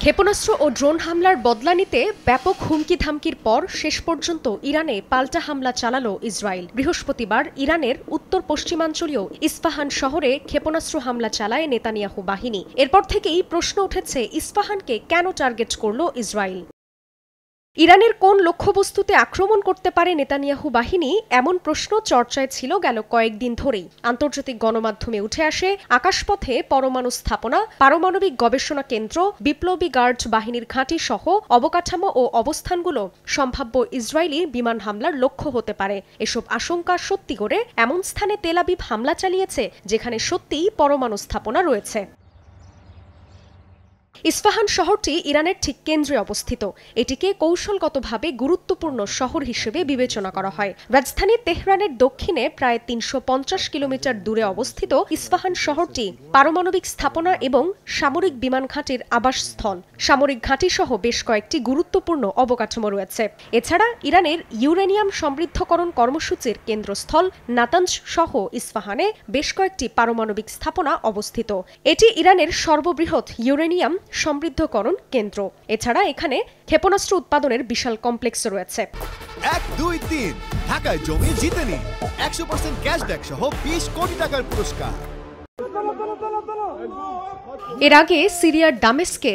ক্ষেপণাস্ত্র ও ড্রোন হামলার বদলা নিতে ব্যাপক হুমকি ধামকির পর শেষ পর্যন্ত ইরানে পাল্টা হামলা চালালো ইসরায়েল। বৃহস্পতিবার ইরানের উত্তর পশ্চিমাঞ্চলীয় ইস্পাহান শহরে ক্ষেপণাস্ত্র হামলা চালায় নেতানিয়াহু বাহিনী। এরপর থেকেই প্রশ্ন উঠেছে, ইস্পাহানকে কেন টার্গেট করল ইসরায়েল? ইরানের কোন লক্ষ্যবস্তুতে আক্রমণ করতে পারে নেতানিয়াহু বাহিনী, এমন প্রশ্ন চর্চায় ছিল গেল কয়েকদিন ধরেই। আন্তর্জাতিক গণমাধ্যমে উঠে আসে আকাশপথে পরমাণু স্থাপনা, পারমাণবিক গবেষণা কেন্দ্র, বিপ্লবী গার্ড বাহিনীর ঘাঁটি সহ অবকাঠামো ও অবস্থানগুলো সম্ভাব্য ইসরায়েলি বিমান হামলার লক্ষ্য হতে পারে। এসব আশঙ্কা সত্যি করে এমন স্থানে তেল আবিব হামলা চালিয়েছে যেখানে সত্যিই পরমাণু স্থাপনা রয়েছে। ইস্পাহান শহরটি ইরানের ঠিক কেন্দ্রে অবস্থিত। এটিকে কৌশলগতভাবে গুরুত্বপূর্ণ শহর হিসেবে বিবেচনা করা হয়। রাজধানী তেহরানের দক্ষিণে প্রায় ৩৫০ কিলোমিটার দূরে অবস্থিত ইস্পাহান শহরটি পারমাণবিক স্থাপনা এবং সামরিক বিমান ঘাঁটির আবাসস্থল। সামরিক ঘাঁটি সহ বেশ কয়েকটি গুরুত্বপূর্ণ অবকাঠামো রয়েছে। এছাড়া ইরানের ইউরেনিয়াম সমৃদ্ধকরণ কর্মসূচির কেন্দ্রস্থল নাতানজ সহ ইস্পাহানে বেশ কয়েকটি পারমাণবিক স্থাপনা অবস্থিত। এটি ইরানের সর্ববৃহৎ ইউরেনিয়াম সমৃদ্ধকরণ কেন্দ্র। এছাড়া এখানে ক্ষেপণাস্ত্র উৎপাদনের বিশাল কমপ্লেক্স রয়েছে। 1, 2, 3 ঢাকায় জমি জিতে নিন 100% ক্যাশব্যাক সহ 20 কোটি টাকার পুরস্কার। এর আগে সিরিয়ার দামেস্কে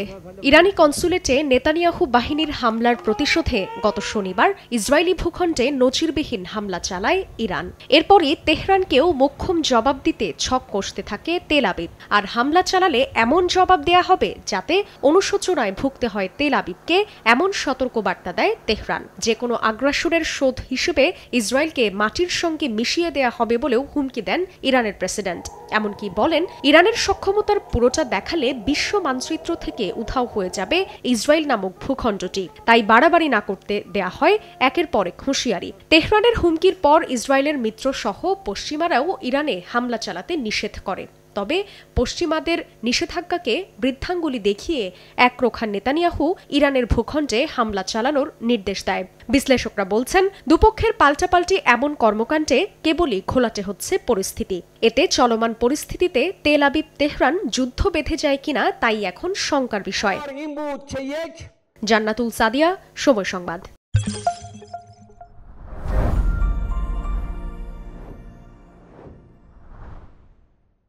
ইরানি কনসুলেটে নেতানিয়াহু বাহিনীর হামলার প্রতিশোধে গত শনিবার ইসরায়েলি ভূখণ্ডে নজিরবিহীন হামলা চালায় ইরান। এরপরই তেহরানকেও মোক্ষম জবাব দিতে ছক কষতে থাকে তেল আবিব। আর হামলা চালালে এমন জবাব দেয়া হবে যাতে অনুশোচনায় ভুগতে হয় তেল আবিবকে, এমন সতর্কবার্তা দেয় তেহরান। যে কোনো আগ্রাসনের শোধ হিসেবে ইসরায়েলকে মাটির সঙ্গে মিশিয়ে দেয়া হবে বলেও হুমকি দেন ইরানের প্রেসিডেন্ট। এমনকি বলেন, ইরানের সক্ষমতার পুরোটা দেখালে বিশ্ব মানচিত্র থেকে উধাও হয়ে যাবে ইসরায়েল নামক ভূখণ্ডটি। তাই বাড়াবাড়ি না করতে দেয়া হয় একের পর এক হুঁশিয়ারি। তেহরানের হুমকির পর ইসরায়েলের মিত্র সহ পশ্চিমারাও ইরানে হামলা চালাতে নিষেধ করে। তবে পশ্চিমাদের নিষেধাজ্ঞাকে বৃদ্ধাঙ্গুলি দেখিয়ে একরোখা নেতানিয়াহু ইরানের ভূখণ্ডে হামলা চালানোর নির্দেশ দেয়। বিশ্লেষকরা বলছেন, দুপক্ষের পাল্টাপাল্টি এমন কর্মকাণ্ডে কেবলই ঘোলাটে হচ্ছে পরিস্থিতি। এতে চলমান পরিস্থিতিতে তেল আবিব তেহরান যুদ্ধ বেঁধে যায় কিনা তাই এখন শঙ্কার বিষয়। জান্নাতুল সাদিয়া, সময় সংবাদ।